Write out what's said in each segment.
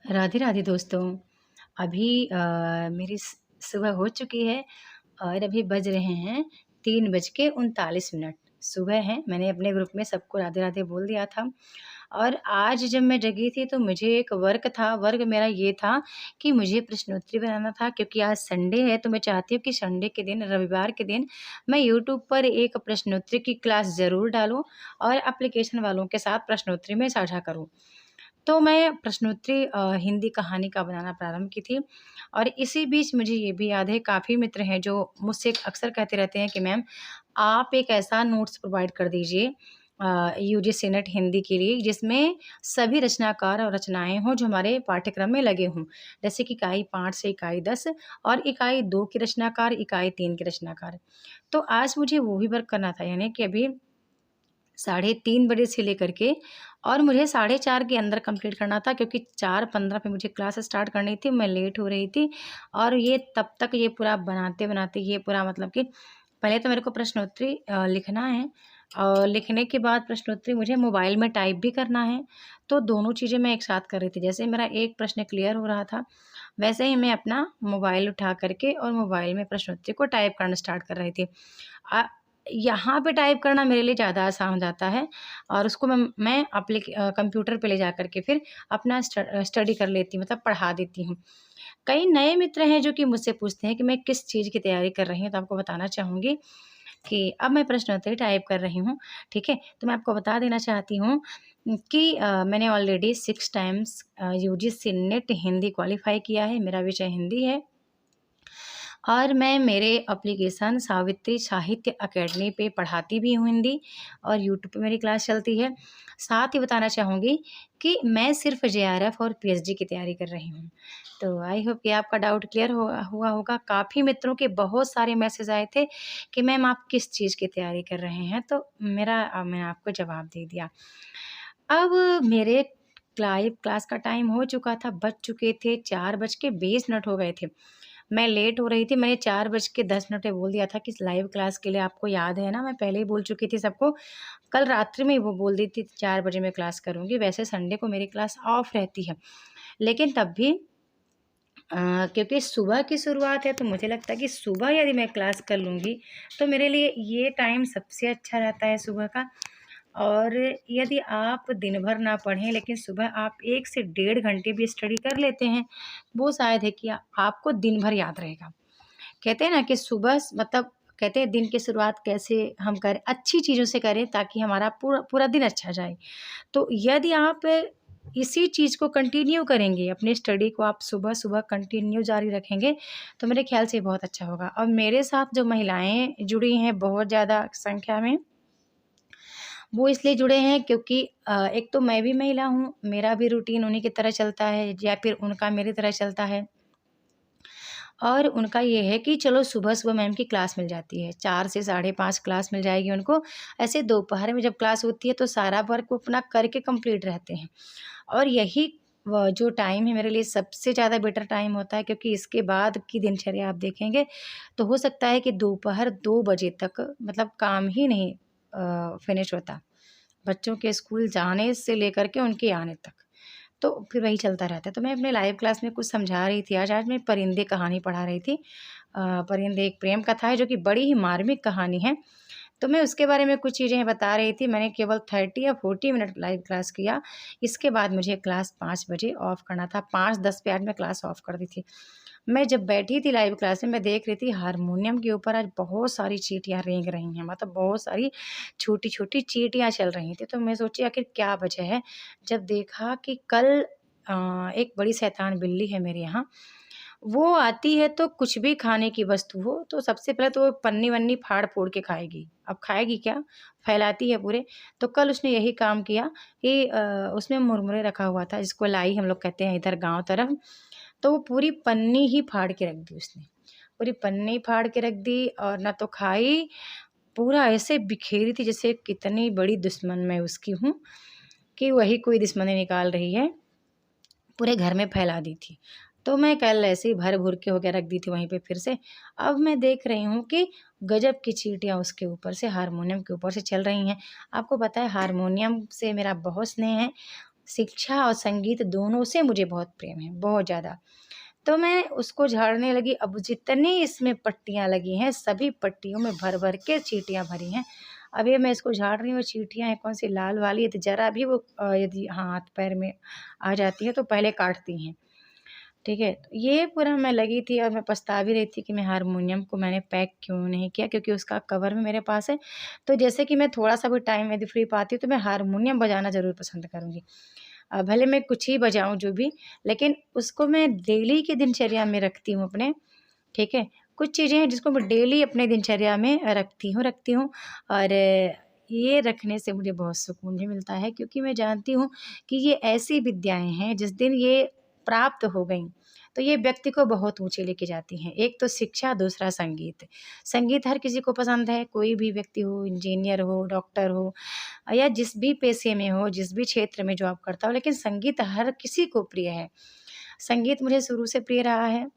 राधे राधे दोस्तों। अभी मेरी सुबह हो चुकी है और अभी बज रहे हैं 3:39 सुबह है। मैंने अपने ग्रुप में सबको राधे राधे बोल दिया था। और आज जब मैं जगी थी तो मुझे एक वर्क था। वर्क मेरा ये था कि मुझे प्रश्नोत्तरी बनाना था, क्योंकि आज संडे है तो मैं चाहती हूँ कि संडे के दिन, रविवार के दिन मैं यूट्यूब पर एक प्रश्नोत्तरी की क्लास ज़रूर डालूँ और एप्लीकेशन वालों के साथ प्रश्नोत्तरी में साझा करूँ। तो मैं प्रश्नोत्तरी हिंदी कहानी का बनाना प्रारंभ की थी। और इसी बीच मुझे ये भी याद है, काफ़ी मित्र हैं जो मुझसे अक्सर कहते रहते हैं कि मैम आप एक ऐसा नोट्स प्रोवाइड कर दीजिए यूजीसी नेट हिंदी के लिए, जिसमें सभी रचनाकार और रचनाएँ हों जो हमारे पाठ्यक्रम में लगे हों। जैसे कि इकाई 5 से इकाई 10 और इकाई 2 की रचनाकार, इकाई 3 की रचनाकार। तो आज मुझे वो भी वर्क करना था, यानी कि अभी 3:30 बजे से लेकर के और मुझे 4:30 के अंदर कंप्लीट करना था, क्योंकि 4:15 पे मुझे क्लास स्टार्ट करनी थी, मैं लेट हो रही थी। और ये तब तक ये पूरा बनाते-बनाते ये पूरा मतलब कि पहले तो मेरे को प्रश्नोत्तरी लिखना है और लिखने के बाद प्रश्नोत्तरी मुझे मोबाइल में टाइप भी करना है। तो दोनों चीज़ें मैं एक साथ कर रही थी। जैसे मेरा एक प्रश्न क्लियर हो रहा था, वैसे ही मैं अपना मोबाइल उठा कर के और मोबाइल में प्रश्नोत्तरी को टाइप करना स्टार्ट कर रही थी। अ, यहाँ पे टाइप करना मेरे लिए ज़्यादा आसान हो जाता है और उसको मैं कंप्यूटर पे ले जा कर के फिर अपना स्टडी कर लेती हूँ, मतलब पढ़ा देती हूँ। कई नए मित्र हैं जो कि मुझसे पूछते हैं कि मैं किस चीज़ की तैयारी कर रही हूँ, तो आपको बताना चाहूँगी कि अब मैं प्रश्नोत्तरी टाइप कर रही हूँ, ठीक है? तो मैं आपको बता देना चाहती हूँ कि मैंने already 6 times UGC net Hindi qualify किया है, मेरा विषय हिंदी है। और मैं मेरे एप्लीकेशन सावित्री साहित्य अकेडमी पे पढ़ाती भी हूँ हिंदी और यूट्यूब पे मेरी क्लास चलती है। साथ ही बताना चाहूँगी कि मैं सिर्फ़ जेआरएफ और पीएचडी की तैयारी कर रही हूँ। तो आई होप कि आपका डाउट क्लियर हुआ होगा। काफ़ी मित्रों के बहुत सारे मैसेज आए थे कि मैम आप किस चीज़ की तैयारी कर रहे हैं? तो मैंने आपको जवाब दे दिया। अब मेरे लाइव क्लास का टाइम हो चुका था, बज चुके थे 4:20 हो गए थे। मैं लेट हो रही थी, मैंने 4:10 पे बोल दिया था कि लाइव क्लास के लिए आपको याद है ना, मैं पहले ही बोल चुकी थी सबको। कल रात्रि में ही वो बोल दी थी 4 बजे मैं क्लास करूँगी, वैसे संडे को मेरी क्लास ऑफ रहती है। लेकिन तब भी क्योंकि सुबह की शुरुआत है तो मुझे लगता है कि सुबह यदि मैं क्लास कर लूँगी, तो मेरे लिए ये टाइम सबसे अच्छा रहता है सुबह का। और यदि आप दिन भर ना पढ़ें लेकिन सुबह आप 1 से डेढ़ घंटे भी स्टडी कर लेते हैं, वो शायद है कि आपको दिन भर याद रहेगा। कहते हैं ना कि सुबह मतलब कहते हैं दिन की शुरुआत कैसे हम करें, अच्छी चीज़ों से करें ताकि हमारा पूरा पूरा दिन अच्छा जाए। तो यदि आप इसी चीज़ को कंटिन्यू करेंगे, अपनी स्टडी को आप सुबह-सुबह कंटिन्यू जारी रखेंगे, तो मेरे ख़्याल से बहुत अच्छा होगा। और मेरे साथ जो महिलाएँ जुड़ी हैं बहुत ज़्यादा संख्या में, वो इसलिए जुड़े हैं क्योंकि एक तो मैं भी महिला हूँ, मेरा भी रूटीन उन्हीं की तरह चलता है या फिर उनका मेरी तरह चलता है। और उनका ये है कि चलो सुबह-सुबह मैम की क्लास मिल जाती है, 4 से साढ़े 5 क्लास मिल जाएगी उनको। ऐसे दोपहर में जब क्लास होती है तो सारा वर्क वो अपना करके कंप्लीट रहते हैं। और यही व जो टाइम है मेरे लिए सबसे ज़्यादा बेटर टाइम होता है, क्योंकि इसके बाद की दिनचर्या आप देखेंगे तो हो सकता है कि दोपहर 2 बजे तक मतलब काम ही नहीं फिनिश होता। बच्चों के स्कूल जाने से लेकर के उनके आने तक। तो फिर वही चलता रहता है। तो मैं अपने लाइव क्लास में कुछ समझा रही थी आज मैं परिंदे कहानी पढ़ा रही थी। परिंदे एक प्रेम कथा है जो कि बड़ी ही मार्मिक कहानी है। तो मैं उसके बारे में कुछ चीज़ें बता रही थी। मैंने केवल 30 या 40 मिनट लाइव क्लास किया। इसके बाद मुझे क्लास 5 बजे ऑफ करना था। 5:10 पे आज मैं क्लास ऑफ कर दी थी। मैं जब बैठी थी लाइव क्लास में, मैं देख रही थी हारमोनियम के ऊपर आज बहुत सारी चींटियाँ रेंग रही हैं। मतलब बहुत सारी छोटी-छोटी चींटियाँ चल रही थी। तो मैं सोची आखिर क्या वजह है? जब देखा कि कल एक बड़ी शैतान बिल्ली है मेरे यहाँ, वो आती है तो कुछ भी खाने की वस्तु हो, तो सबसे पहले तो वो पन्नी-वन्नी फाड़-फूड़ के खाएगी। अब खाएगी क्या? फैलाती है पूरे। तो कल उसने यही काम किया कि उसमें मुरमुरे रखा हुआ था, जिसको लाई हम लोग कहते हैं इधर गाँव तरफ। तो वो पूरी पन्नी ही फाड़ के रख दी उसने। पूरी पन्नी फाड़ के रख दी और ना तो खाई, पूरा ऐसे बिखेरी थी जैसे कितनी बड़ी दुश्मन मैं उसकी हूँ, कि वही कोई दुश्मनी निकाल रही है। पूरे घर में फैला दी थी। तो मैं कल ऐसे ही भर-भूर के हो के रख दी थी वहीं पे फिर से। अब मैं देख रही हूँ कि गज़ब की चींटियाँ उसके ऊपर से हारमोनियम के ऊपर से चल रही हैं। आपको पता है हारमोनियम से मेरा बहुत स्नेह है। शिक्षा और संगीत दोनों से मुझे बहुत प्रेम है, बहुत ज़्यादा। तो मैं उसको झाड़ने लगी, अब जितनी इसमें पट्टियाँ लगी हैं, सभी पट्टियों में भर-भर के चींटियाँ भरी हैं। अब ये मैं इसको झाड़ रही हूँ, चींटियाँ हैं कौन-सी लाल वाली, तो ज़रा भी वो यदि हाथ-पैर में आ जाती हैं, तो पहले काटती हैं। ठीक है? तो ये पूरा मैं लगी थी और मैं पछता भी रही थी कि मैं हारमोनियम को मैंने पैक क्यों नहीं किया, क्योंकि उसका कवर भी मेरे पास है। तो जैसे कि मैं थोड़ा-सा भी टाइम यदि फ्री पाती हूँ, तो मैं हारमोनियम बजाना ज़रूर पसंद करूँगी। भले मैं कुछ ही बजाऊँ जो भी, लेकिन उसको मैं डेली की दिनचर्या में रखती हूँ अपने, ठीक है? कुछ चीज़ें हैं जिसको मैं डेली अपने दिनचर्या में रखती हूँ और ये रखने से मुझे बहुत सुकून भी मिलता है, क्योंकि मैं जानती हूँ कि ये ऐसी विद्याएँ हैं जिस दिन ये प्राप्त हो गईं, तो ये व्यक्ति को बहुत ऊँचे लेके जाती हैं। एक तो शिक्षा, दूसरा संगीत। संगीत हर किसी को पसंद है, कोई भी व्यक्ति हो, इंजीनियर हो, डॉक्टर हो या जिस भी पेशे में हो, जिस भी क्षेत्र में जॉब करता हो, लेकिन संगीत हर किसी को प्रिय है। संगीत मुझे शुरू से प्रिय रहा है,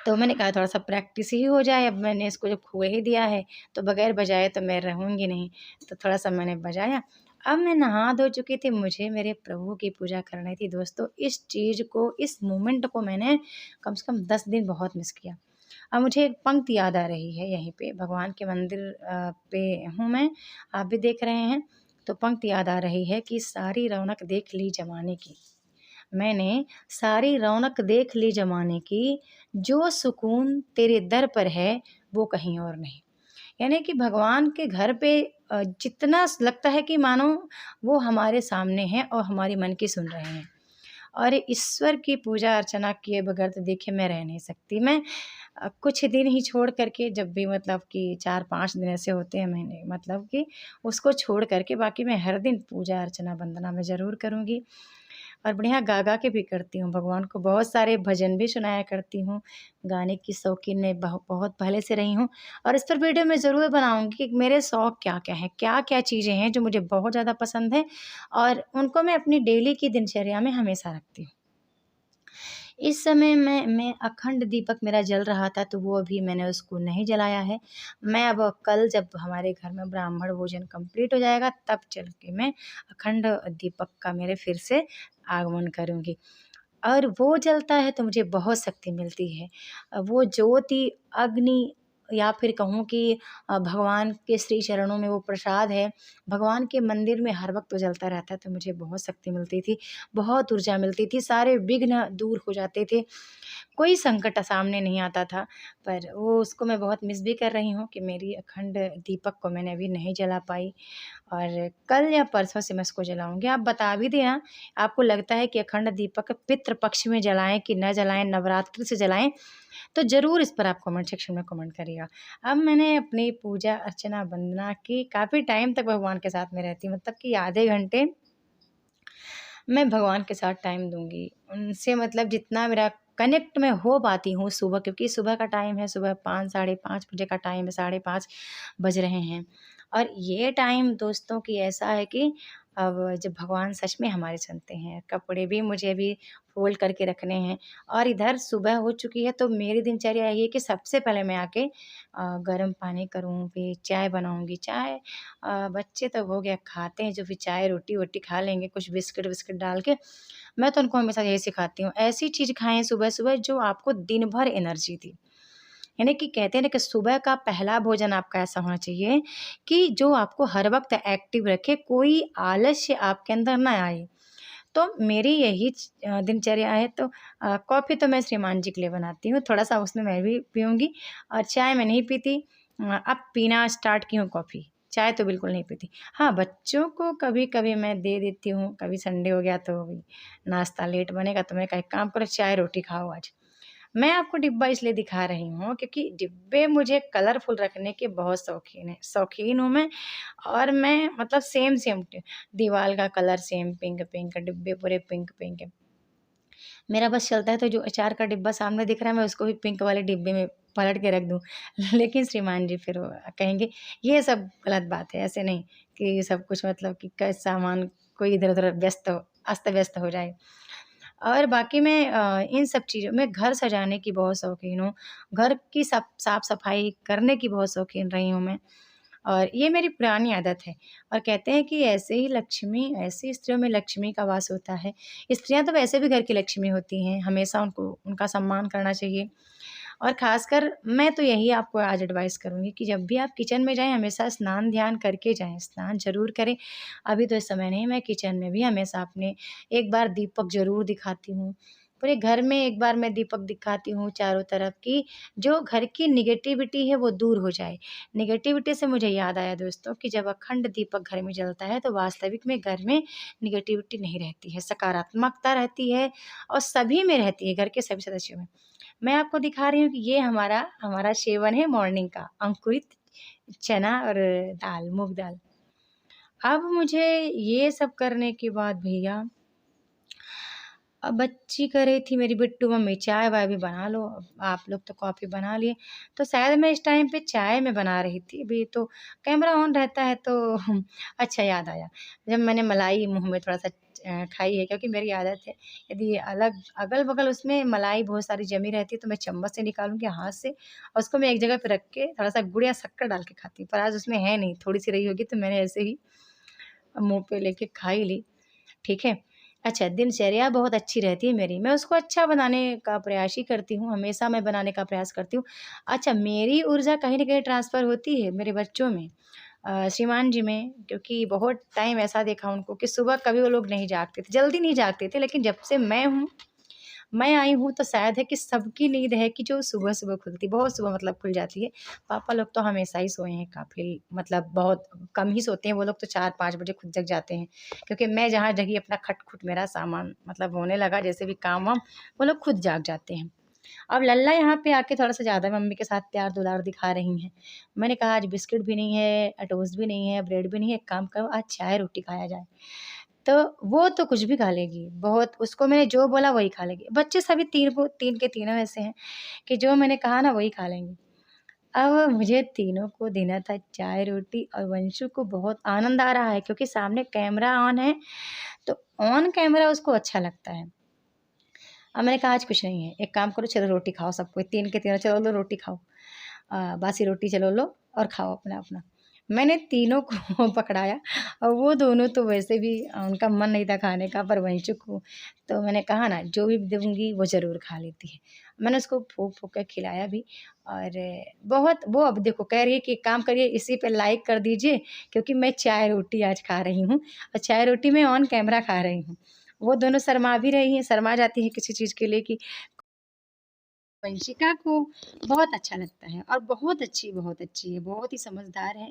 तो मैंने कहा थोड़ा-सा प्रैक्टिस ही हो जाए, अब मैंने इसको जब खोल ही दिया है, तो बगैर बजाए तो मैं रहूँगी नहीं, तो थोड़ा-सा मैंने बजाया। अब मैं नहा धो चुकी थी, मुझे मेरे प्रभु की पूजा करनी थी दोस्तों, इस चीज़ को, इस मोमेंट को मैंने कम से कम 10 दिन बहुत मिस किया। अब मुझे एक पंक्ति याद आ रही है यहीं पे, भगवान के मंदिर पे हूँ मैं, आप भी देख रहे हैं, तो पंक्ति याद आ रही है कि सारी रौनक देख ली ज़माने की। मैंने सारी रौनक देख ली ज़माने की, जो सुकून तेरे दर पर है, वो कहीं और नहीं। यानी कि भगवान के घर पे जितना लगता है कि मानो वो हमारे सामने हैं और हमारी मन की सुन रहे हैं। और ईश्वर की पूजा अर्चना किए बगैर तो देखिए मैं रह नहीं सकती। मैं कुछ दिन ही छोड़ कर के, जब भी मतलब कि 4-5 दिन ऐसे होते हैं महीने, मतलब कि उसको छोड़ कर के बाकी मैं हर दिन पूजा अर्चना वंदना मैं ज़रूर करूँगी। और बढ़िया गा-गा के भी करती हूँ, भगवान को बहुत सारे भजन भी सुनाया करती हूँ। गाने की शौकीन मैं बहुत पहले से रही हूँ और इस पर वीडियो मैं ज़रूर बनाऊँगी कि मेरे शौक क्या-क्या हैं, क्या-क्या चीज़ें हैं जो मुझे बहुत ज़्यादा पसंद हैं और उनको मैं अपनी डेली की दिनचर्या में हमेशा रखती हूँ। इस समय मैं अखंड दीपक मेरा जल रहा था, तो वो अभी मैंने उसको नहीं जलाया है। मैं अब कल जब हमारे घर में ब्राह्मण भोजन कंप्लीट हो जाएगा, तब चल के मैं अखंड दीपक का मेरे फिर से आगमन करूँगी। और वो जलता है तो मुझे बहुत शक्ति मिलती है। वो ज्योति, अग्नि या फिर कहूँ कि भगवान के श्री चरणों में वो प्रसाद है, भगवान के मंदिर में हर वक़्त वो जलता रहता है, तो मुझे बहुत शक्ति मिलती थी, बहुत ऊर्जा मिलती थी, सारे विघ्न दूर हो जाते थे। कोई संकट सामने नहीं आता था, पर वो उसको मैं बहुत मिस भी कर रही हूँ कि मेरी अखंड दीपक को मैंने अभी नहीं जला पाई और कल या परसों से मैं इसको जलाऊँगी। आप बता भी देना, आपको लगता है कि अखंड दीपक पितृ पक्ष में जलाएँ कि न जलाएँ, नवरात्रि से जलाएँ? तो ज़रूर इस पर आप कमेंट सेक्शन में कमेंट करिएगा। अब मैंने अपनी पूजा अर्चना वंदना की, काफ़ी टाइम तक भगवान के साथ में रहती हूँ, मतलब कि आधे घंटे मैं भगवान के साथ टाइम दूँगी। उनसे मतलब जितना मेरा कनेक्ट मैं हो पाती हूँ सुबह, क्योंकि सुबह का टाइम है, सुबह 5 साढ़े 5 बजे का टाइम है, साढ़े 5 बज रहे हैं। और ये टाइम दोस्तों कि ऐसा है कि अब जब भगवान सच में हमारी सुनते हैं, कपड़े भी मुझे अभी फ़ोल्ड करके रखने हैं और इधर सुबह हो चुकी है, तो मेरी दिनचर्या यही है कि सबसे पहले मैं आके गर्म पानी करूँ, फिर चाय बनाऊँगी। चाय बच्चे तो हो गया खाते हैं, जो भी चाय रोटी-वोटी खा लेंगे, कुछ बिस्किट-विस्किट डाल के। मैं तो उनको हमेशा यही सिखाती हूँ, ऐसी चीज़ खाएँ सुबह-सुबह जो आपको दिन भर एनर्जी दे। यानी कि कहते हैं ना कि सुबह का पहला भोजन आपका ऐसा होना चाहिए कि जो आपको हर वक़्त एक्टिव रखे, कोई आलस्य आपके अंदर ना आए। तो मेरी यही दिनचर्या है, तो कॉफ़ी तो मैं श्रीमान जी के लिए बनाती हूँ, थोड़ा-सा उसमें मैं भी पीऊँगी और चाय मैं नहीं पीती। अब पीना स्टार्ट की हूँ कॉफ़ी, चाय तो बिल्कुल नहीं पीती। हाँ, बच्चों को कभी-कभी मैं दे देती हूँ, कभी संडे हो गया तो नाश्ता लेट बनेगा तो मैंने कहा एक काम करो चाय-रोटी खाओ आज। मैं आपको डिब्बा इसलिए दिखा रही हूँ क्योंकि डिब्बे मुझे कलरफुल रखने के बहुत शौकीन हूँ मैं। और मैं मतलब सेम दीवार का कलर सेम पिंक पिंक, डिब्बे पूरे पिंक पिंक। मेरा बस चलता है तो जो अचार का डिब्बा सामने दिख रहा है मैं उसको भी पिंक वाले डिब्बे में पलट के रख दूँ। लेकिन श्रीमान जी फिर वो कहेंगे ये सब गलत बात है, ऐसे नहीं कि सब कुछ मतलब कि सामान कोई इधर-उधर अस्त-व्यस्त हो जाए। और बाकी मैं इन सब चीज़ों में घर सजाने की बहुत शौकीन हूँ। घर की साफ-सफाई करने की बहुत शौकीन रही हूँ मैं। और ये मेरी पुरानी आदत है। और कहते हैं कि ऐसे ही लक्ष्मी, ऐसी स्त्रियों में लक्ष्मी का वास होता है। स्त्रियाँ तो वैसे भी घर की लक्ष्मी होती हैं, हमेशा उनको उनका सम्मान करना चाहिए। और ख़ासकर मैं तो यही आपको आज एडवाइस करूँगी कि जब भी आप किचन में जाएँ, हमेशा स्नान ध्यान करके जाएँ, स्नान ज़रूर करें। अभी तो इस समय नहीं, मैं किचन में भी हमेशा अपने एक बार दीपक ज़रूर दिखाती हूँ। पूरे घर में एक बार मैं दीपक दिखाती हूँ चारों तरफ कि जो घर की नेगेटिविटी है वो दूर हो जाए। नेगेटिविटी से मुझे याद आया दोस्तों कि जब अखंड दीपक घर में जलता है तो वास्तविक में घर में नेगेटिविटी नहीं रहती है, सकारात्मकता रहती है और सभी में रहती है, घर के सभी सदस्यों में। मैं आपको दिखा रही हूँ कि ये हमारा हमारा सेवन है मॉर्निंग का, अंकुरित चना और दाल, मूँग दाल। अब मुझे ये सब करने के बाद भैया बच्ची कह रही थी मेरी बिट्टू मम्मी चाय-वाय भी बना लो, आप लोग तो कॉफ़ी बना लिए। तो शायद मैं इस टाइम पे चाय मैं बना रही थी, अभी तो कैमरा ऑन रहता है तो अच्छा याद आया। जब मैंने मलाई मुँह में थोड़ा-सा खाई है क्योंकि मेरी आदत है, यदि अलग अगल-बगल उसमें मलाई बहुत सारी जमी रहती है तो मैं चम्मच से निकालूँगी हाथ से और उसको मैं एक जगह पे रख के थोड़ा-सा गुड़ या शक्कर डाल के खाती हूँ। पर आज उसमें है नहीं, थोड़ी-सी रही होगी तो मैंने ऐसे ही मुँह पे लेके खा ही ली। ठीक है? अच्छा, दिनचर्या बहुत अच्छी रहती है मेरी, मैं उसको अच्छा बनाने का प्रयास ही करती हूँ, हमेशा मैं बनाने का प्रयास करती हूँ। अच्छा, मेरी ऊर्जा कहीं न कहीं ट्रांसफ़र होती है मेरे बच्चों में, श्रीमान जी में, क्योंकि बहुत टाइम ऐसा देखा उनको कि सुबह कभी वो लोग नहीं जागते थे, जल्दी नहीं जागते थे, लेकिन जब से मैं आई हूँ तो शायद है कि सबकी नींद है कि जो सुबह-सुबह खुलती, बहुत सुबह मतलब खुल जाती है। पापा लोग तो हमेशा ही सोए हैं काफ़ी, मतलब बहुत कम ही सोते हैं, वो लोग तो 4-5 बजे खुद जग जाते हैं। क्योंकि मैं जहाँ जगी अपना खट-खुट मेरा सामान मतलब होने लगा जैसे भी काम-वाम, वो लोग खुद जाग जाते हैं। अब लल्ला यहाँ पे आके थोड़ा-सा ज़्यादा मम्मी के साथ प्यार-दुलार दिखा रही हैं। मैंने कहा आज बिस्किट भी नहीं है, टोस्ट भी नहीं है, ब्रेड भी नहीं है, एक काम करो आज चाय-रोटी खाया जाए। तो वो तो कुछ भी खा लेगी, बहुत उसको मैंने जो बोला वही खा लेगी। बच्चे सभी 3 के तीनों ऐसे हैं कि जो मैंने कहा ना वही खा लेंगे। अब मुझे तीनों को देना था चाय-रोटी और वंशु को बहुत आनंद आ रहा है क्योंकि सामने कैमरा ऑन है, तो ऑन कैमरा उसको अच्छा लगता है। अब मैंने कहा आज कुछ नहीं है, एक काम करो चलो रोटी खाओ सब कोई 3 के तीनों चलो लो रोटी खाओ। बासी रोटी चलो लो और खाओ अपना-अपना। मैंने तीनों को पकड़ाया और वो दोनों तो वैसे भी उनका मन नहीं था खाने का पर वंशु को तो मैंने कहा ना जो भी दूँगी वो ज़रूर खा लेती है। मैंने उसको फूँक-फूँक के खिलाया भी और बहुत वो अब देखो कह रही है कि एक काम करिए इसी पे लाइक कर दीजिए क्योंकि मैं चाय-रोटी आज खा रही हूँ और चाय-रोटी मैं ऑन कैमरा खा रही हूँ। वो दोनों शर्मा भी रही हैं, शर्मा जाती हैं किसी चीज़ के लिए कि वंशिका को बहुत अच्छा लगता है और बहुत अच्छी है, बहुत ही समझदार है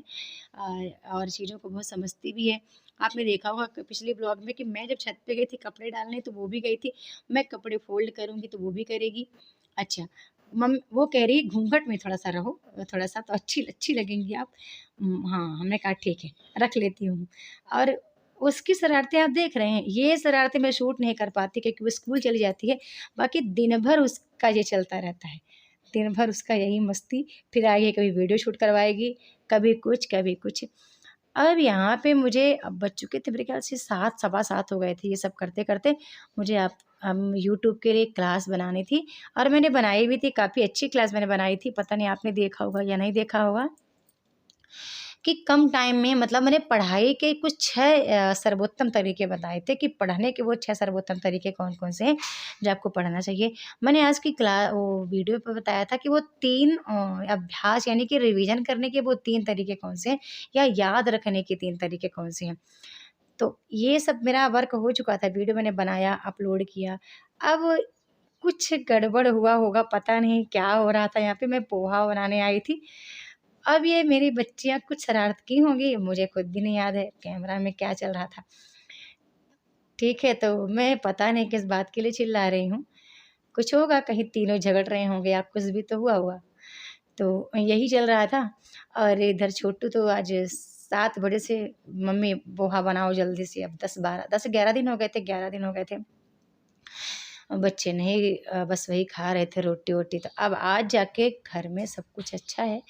और चीज़ों को बहुत समझती भी है। आपने देखा होगा क पिछले ब्लॉग में कि मैं जब छत पे गई थी कपड़े डालने तो वो भी गई थी, मैं कपड़े फ़ोल्ड करूँगी तो वो भी करेगी। अच्छा, वो कह रही है घूँघट में थोड़ा-सा रहो, थोड़ा-सा तो अच्छी अच्छी लगेंगी आप। हाँ, हमने कहा ठीक है, रख लेती हूँ और उसकी शरारतें आप देख रहे हैं, ये शरारतें मैं शूट नहीं कर पाती क्योंकि वो स्कूल चली जाती है, बाकी दिन भर उसका ये चलता रहता है। दिन भर उसका यही मस्ती, फिर आगे कभी वीडियो शूट करवाएगी, कभी कुछ, कभी कुछ। अब यहाँ पे मुझे अब बज चुके थे मेरे ख़्याल से 7 सवा 7 हो गए थे ये सब करते-करते। मुझे अब यूट्यूब के लिए क्लास बनानी थी और मैंने बनाई भी थी, काफ़ी अच्छी क्लास मैंने बनाई थी, पता नहीं आपने देखा होगा या नहीं देखा होगा। कि कम टाइम में मतलब मैंने पढ़ाई के कुछ 6 सर्वोत्तम तरीके बताए थे कि पढ़ने के वो 6 सर्वोत्तम तरीके कौन-कौन से हैं, जो आपको पढ़ना चाहिए। मैंने आज की वो वीडियो पे बताया था कि वो 3 अभ्यास यानी कि रिवीज़न करने के वो 3 तरीके कौन से हैं या याद रखने के 3 तरीके कौन से हैं। तो ये सब मेरा वर्क हो चुका था, वीडियो मैंने बनाया, अपलोड किया। अब कुछ गड़बड़ हुआ होगा, पता नहीं क्या हो रहा था, यहाँ पे मैं पोहा बनाने आई थी। अब ये मेरी बच्चियाँ कुछ शरारत की होंगी, मुझे खुद भी नहीं याद है कैमरा में क्या चल रहा था। ठीक है, तो मैं पता नहीं किस बात के लिए चिल्ला रही हूँ। कुछ होगा, कहीं तीनों झगड़ रहे होंगे या कुछ भी तो हुआ होगा। तो यही चल रहा था और इधर छोटू तो आज 7 बजे से मम्मी पोहा बनाओ जल्दी से, अब 10-11 दिन हो गए थे, 11 दिन हो गए थे। बच्चे नहीं बस वही खा रहे थे रोटी-वोटी, तो अब आज जाके घर में सब कुछ अच्छा है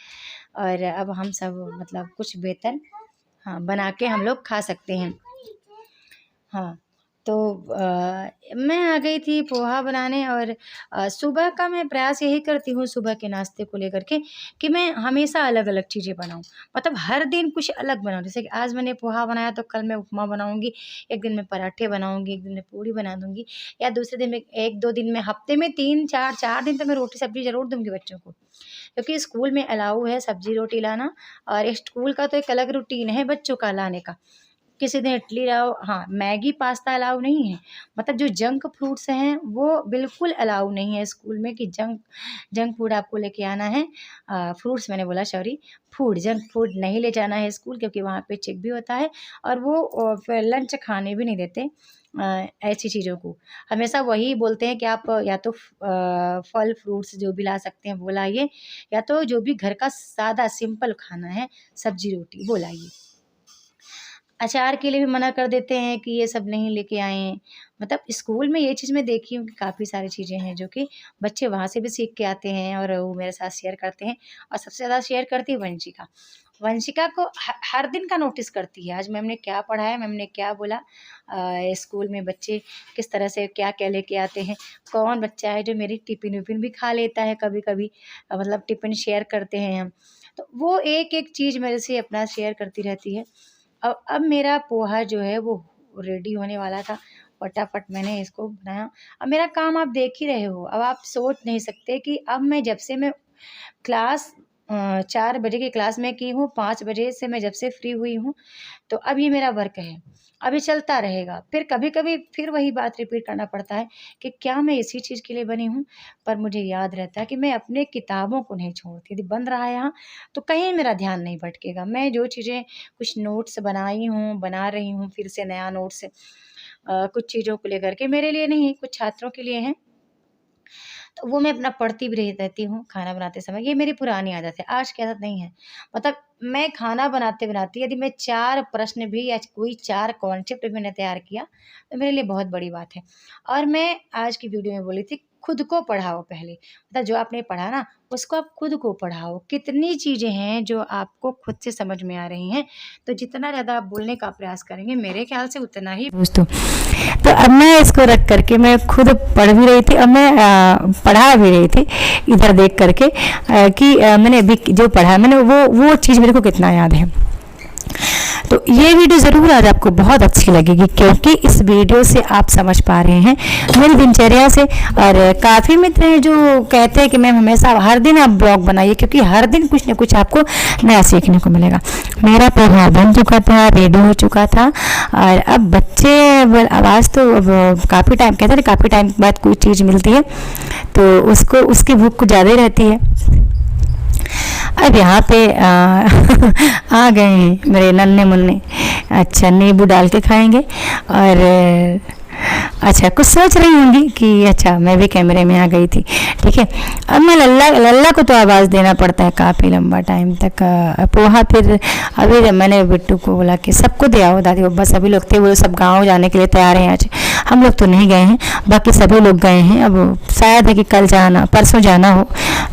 और अब हम सब मतलब कुछ बेहतर हाँ, बना के हम लोग खा सकते हैं। हाँ, तो मैं आ गई थी पोहा बनाने और सुबह का मैं प्रयास यही करती हूँ सुबह के नाश्ते को लेकर के कि मैं हमेशा अलग-अलग चीज़ें बनाऊँ। मतलब हर दिन कुछ अलग बनाऊँ। जैसे कि आज मैंने पोहा बनाया तो कल मैं उपमा बनाऊँगी, एक दिन मैं पराठे बनाऊँगी, एक दिन मैं पूड़ी बना दूँगी या दूसरे दिन में 1-2 दिन में हफ्ते में 3-4 4 दिन तो मैं रोटी-सब्ज़ी ज़रूर दूँगी बच्चों को। क्योंकि स्कूल में अलाउ है सब्ज़ी-रोटी लाना और स्कूल का तो एक अलग रूटीन है बच्चों का लाने का। किसी दिन इडली लाओ, हाँ, मैगी पास्ता अलाउ नहीं है। मतलब जो जंक फूड्स हैं वो बिल्कुल अलाउ नहीं है स्कूल में कि जंक जंक फूड आपको लेके आना है। फ्रूट्स मैंने बोला सॉरी, फूड जंक फूड नहीं ले जाना है स्कूल क्योंकि वहाँ पे चेक भी होता है और वो फिर लंच खाने भी नहीं देते ऐसी चीज़ों को। हमेशा वही बोलते हैं कि आप या तो फल फ्रूट्स जो भी ला सकते हैं वो लाइए या तो जो भी घर का सादा सिंपल खाना है सब्ज़ी-रोटी वो लाइए। अचार के लिए भी मना कर देते हैं कि ये सब नहीं लेके आएँ। मतलब स्कूल में ये चीज़ मैं देखी हूँ कि काफ़ी सारी चीज़ें हैं जो कि बच्चे वहाँ से भी सीख के आते हैं और वो मेरे साथ शेयर करते हैं और सबसे ज़्यादा शेयर करती है वंशिका। वंशिका को हर दिन का नोटिस करती है, आज मैम ने क्या पढ़ाया, मैम ने क्या बोला स्कूल में बच्चे किस तरह से क्या-क्या लेके आते हैं। कौन बच्चा है जो मेरी टिफ़िन-विफ़िन भी खा लेता है कभी-कभी मतलब टिफ़िन शेयर करते हैं हम। तो वो एक-एक चीज़ मेरे से अपना शेयर करती रहती है। अब मेरा पोहा जो है वो रेडी होने वाला था। फटाफट मैंने इसको बनाया। अब मेरा काम आप देख ही रहे हो। अब आप सोच नहीं सकते कि अब मैं जब से मैं क्लास 4 बजे की क्लास में की हूँ, 5 बजे से मैं जब से फ्री हुई हूँ, तो अब ये मेरा वर्क है। अब ये चलता रहेगा। फिर कभी-कभी फिर वही बात रिपीट करना पड़ता है कि क्या मैं इसी चीज़ के लिए बनी हूँ? पर मुझे याद रहता है कि मैं अपने किताबों को नहीं छोड़ती। यदि बन रहा है यहाँ, तो कहीं मेरा ध्यान नहीं भटकेगा। मैं जो चीज़ें कुछ नोट्स बनाई हूँ, बना रही हूँ फिर से नया नोट्स कुछ चीज़ों को लेकर के मेरे लिए नहीं, कुछ छात्रों के लिए हैं। तो वो मैं अपना पढ़ती भी रही रहती हूँ खाना बनाते समय। ये मेरी पुरानी आदत है, आज की आदत नहीं है। मतलब मैं खाना बनाते-बनाते यदि मैं 4 प्रश्न भी या कोई 4 कॉन्सेप्ट भी मैंने तैयार किया, तो मेरे लिए बहुत बड़ी बात है। और मैं आज की वीडियो में बोली थी, खुद को पढ़ाओ पहले। मतलब जो आपने पढ़ा ना, उसको आप खुद को पढ़ाओ। कितनी चीज़ें हैं जो आपको खुद से समझ में आ रही हैं, तो जितना ज़्यादा आप बोलने का प्रयास करेंगे, मेरे ख़्याल से उतना ही दोस्तों तो अब मैं इसको रख करके मैं खुद पढ़ भी रही थी। अब मैं पढ़ा भी रही थी इधर देख करके कि मैंने अभी जो पढ़ा मैंने वो चीज़ मेरे को कितना याद है। तो ये वीडियो ज़रूर आज आपको बहुत अच्छी लगेगी क्योंकि इस वीडियो से आप समझ पा रहे हैं मेरी दिनचर्या से। और काफ़ी मित्र हैं जो कहते हैं कि मैम हमेशा हर दिन आप ब्लॉग बनाइए क्योंकि हर दिन कुछ ना कुछ आपको नया सीखने को मिलेगा। मेरा पोहा बन चुका था, रेडी हो चुका था और अब बच्चे आवाज़ तो काफ़ी टाइम कहते हैं काफ़ी टाइम बाद कोई चीज़ मिलती है तो उसको उसकी भूख कुछ ज़्यादा ही रहती है। अब यहाँ पे आ गए हैं मेरे नन्हे मुन्ने। अच्छा नींबू डाल के खाएंगे और अच्छा कुछ सोच रही होंगी कि अच्छा मैं भी कैमरे में आ गई थी, ठीक है। अब मैं लल्ला को तो आवाज़ देना पड़ता है काफ़ी लंबा टाइम तक। पोहा फिर अभी मैंने बिट्टू को बोला कि सबको दे आओ दादी, बस सभी लोग थे वो सब गाँव जाने के लिए तैयार हैं आज। हम लोग तो नहीं गए हैं, बाकी सभी लोग गए हैं। अब शायद है कि कल जाना परसों जाना हो,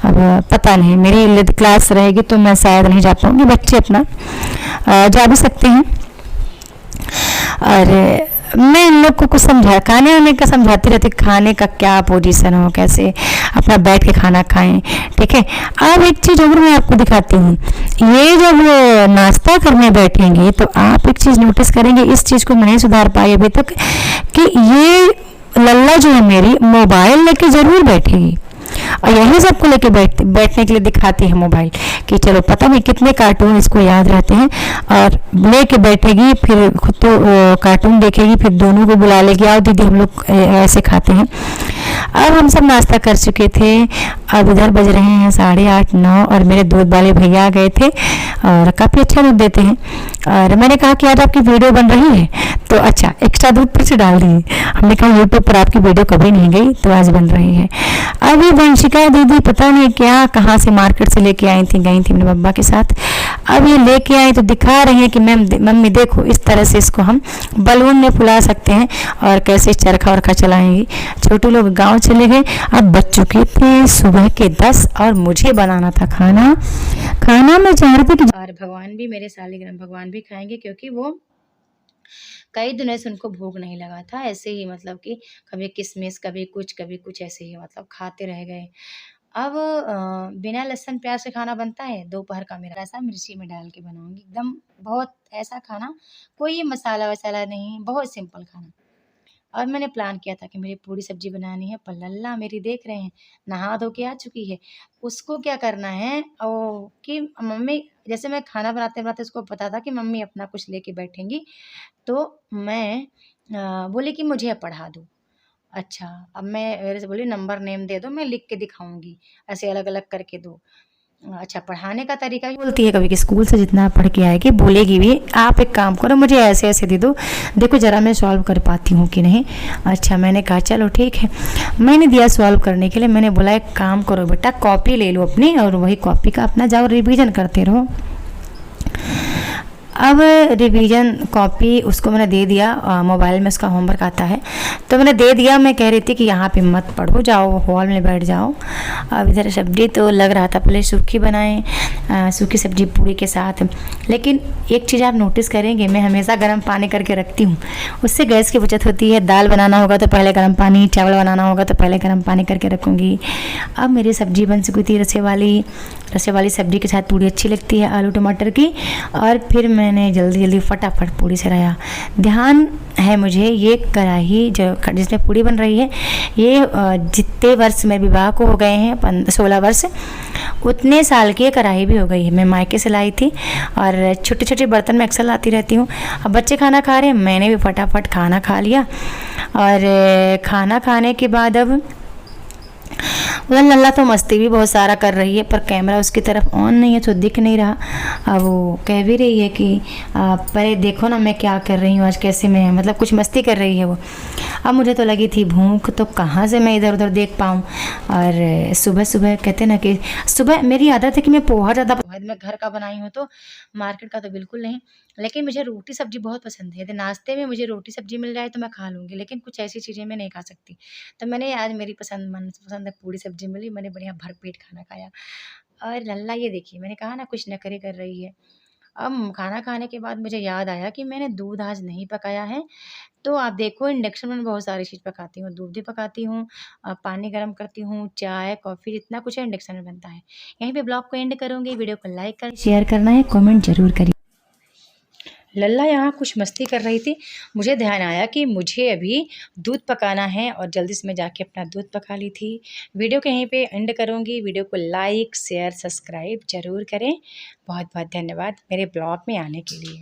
अब पता नहीं। मेरी क्लास रहेगी तो मैं शायद नहीं जा पाऊँगी, बच्चे अपना जा भी सकते हैं। और मैं इन लोग को कुछ खाने वाने का समझाती रहती, खाने का क्या पोजीशन हो, कैसे अपना बैठ के खाना खाएं, ठीक है। अब एक चीज़ और मैं आपको दिखाती हूँ। ये जब नाश्ता करने बैठेंगे तो आप एक चीज़ नोटिस करेंगे, इस चीज़ को मैं नहीं सुधार पाई अभी तक कि ये लल्ला जो है मेरी मोबाइल लेके ज़रूर बैठेगी और यही सबको लेके बैठने के लिए दिखाती है मोबाइल कि चलो पता नहीं कितने कार्टून इसको याद रहते हैं और लेके बैठेगी। फिर खुद तो कार्टून देखेगी, फिर दोनों को बुला लेगी, आओ दीदी हम लोग ऐसे खाते हैं। अब हम सब नाश्ता कर चुके थे, अब इधर बज रहे हैं 8:30 9 और मेरे दूध वाले भैया आ गए थे और काफ़ी अच्छा दूध देते हैं। और मैंने कहा कि आज आपकी वीडियो बन रही है तो अच्छा एक्स्ट्रा दूध फिर से डाल दिए। हमने कहा यूट्यूब पर आपकी वीडियो कभी नहीं गई तो आज बन रही है। अभी वंशिका दीदी पता नहीं क्या कहाँ से मार्केट से लेके आई थी, गई थी अपने बब्बा के साथ। अब ये लेके आई तो दिखा रही हैं कि मैम मम्मी देखो इस तरह से इसको हम बलून में फुला सकते हैं और कैसे चरखा वरखा चलाएंगी। छोटू लोग गांव चले गए, अब बच चुके थे सुबह के 10 और मुझे बनाना था खाना मैं चाह रही थी कि और भगवान भी मेरे सालिग्राम भगवान भी खाएंगे क्योंकि वो कई दिनों से उनको भूख नहीं लगा था, ऐसे ही मतलब कि कभी किशमिश, कभी कुछ ऐसे ही मतलब खाते रह गए। अब बिना लहसुन प्याज़ के खाना बनता है, दोपहर का मेरा ऐसा मिर्ची में डाल के बनाऊँगी, एकदम बहुत ऐसा खाना, कोई मसाला-वसाला नहीं, बहुत सिंपल खाना। और मैंने प्लान किया था कि मुझे पूड़ी-सब्ज़ी बनानी है, पर लल्ला मेरी देख रहे हैं, नहा धो के आ चुकी है। उसको क्या करना है कि मम्मी, जैसे मैं खाना बनाते-बनाते उसको पता था कि मम्मी अपना कुछ लेके बैठेंगी, तो मैं बोली कि मुझे अब पढ़ा दो। अच्छा, अब मैं मेरे से बोली नंबर नेम दे दो, मैं लिख के दिखाऊँगी, ऐसे अलग-अलग करके दो। अच्छा, पढ़ाने का तरीका भी बोलती है कभी कि स्कूल से जितना पढ़ के आएगी बोलेगी भी, आप एक काम करो मुझे ऐसे-ऐसे दे दो, देखो ज़रा मैं सॉल्व कर पाती हूँ कि नहीं। अच्छा, मैंने कहा चलो ठीक है। मैंने दिया सॉल्व करने के लिए, मैंने बोला एक काम करो बेटा, कॉपी ले लो अपनी और वही कॉपी का अपना जाओ रिवीजन करते रहो। अब रिवीजन कॉपी उसको मैंने दे दिया, मोबाइल में उसका होमवर्क आता है, तो मैंने दे दिया। मैं कह रही थी कि यहाँ पे मत पढ़ो, जाओ हॉल में बैठ जाओ। अब इधर सब्जी तो लग रहा था पहले सूखी बनाएं, सूखी सब्जी पूरी के साथ। लेकिन एक चीज़ आप नोटिस करेंगे, मैं हमेशा गर्म पानी करके रखती हूँ, उससे गैस की बचत होती है। दाल बनाना होगा तो पहले गर्म पानी, चावल बनाना होगा तो पहले गर्म पानी करके रखूँगी। अब मेरी सब्जी बन चुकी थी, रसे वाली सब्जी के साथ पूड़ी अच्छी लगती है आलू टमाटर की। और फिर मैंने जल्दी जल्दी फटाफट पूड़ी सराया। ध्यान है मुझे, ये कढ़ाई जो जिसमें पूड़ी बन रही है, ये जितने वर्ष मेरे विवाह को हो गए हैं 16 वर्ष, उतने साल की ये कढ़ाई भी हो गई है। मैं मायके से लाई थी और छोटे छोटे बर्तन में अक्सर लाती रहती हूँ। अब बच्चे खाना खा रहे हैं, मैंने भी फटाफट खाना खा लिया। और खाना खाने के बाद अब उधर लल्ला तो मस्ती भी बहुत सारा कर रही है, पर कैमरा उसकी तरफ ऑन नहीं है तो दिख नहीं रहा। अब वो कह भी रही है कि पहले देखो ना मैं क्या कर रही हूँ आज, कैसे मैं मतलब कुछ मस्ती कर रही है वो। अब मुझे तो लगी थी भूख, तो कहाँ से मैं इधर उधर देख पाऊँ। और सुबह सुबह कहते ना कि सुबह मेरी आदत है कि मैं पोहा ज़्यादा, मैं घर का बनाई हूँ तो मार्केट का तो बिल्कुल नहीं। लेकिन मुझे रोटी सब्जी बहुत पसंद है, यदि नाश्ते में मुझे रोटी सब्जी मिल जाए तो मैं खा लूँगी, लेकिन कुछ ऐसी चीज़ें मैं नहीं खा सकती। तो मैंने आज मेरी मनपसंद पूड़ी सब्जी मिली, मैंने बढ़िया भरपेट खाना खाया। और लल्ला ये देखिए, मैंने कहा ना कुछ नखरे कर रही है। अब खाना खाने के बाद मुझे याद आया कि मैंने दूध आज नहीं पकाया है। तो आप देखो इंडक्शन में बहुत सारी चीज़ पकाती हूँ, दूध भी पकाती हूँ, पानी गर्म करती हूँ, चाय, कॉफ़ी, जितना कुछ है इंडक्शन में बनता है। यहीं पे ब्लॉग को एंड करूँगी, वीडियो को लाइक कर शेयर करना है, कमेंट ज़रूर करिए। लल्ला यहाँ कुछ मस्ती कर रही थी, मुझे ध्यान आया कि मुझे अभी दूध पकाना है और जल्दी से मैं जाके अपना दूध पका ली थी। वीडियो को यहीं पे एंड करूँगी, वीडियो को लाइक, शेयर, सब्सक्राइब ज़रूर करें। बहुत-बहुत धन्यवाद मेरे ब्लॉग में आने के लिए।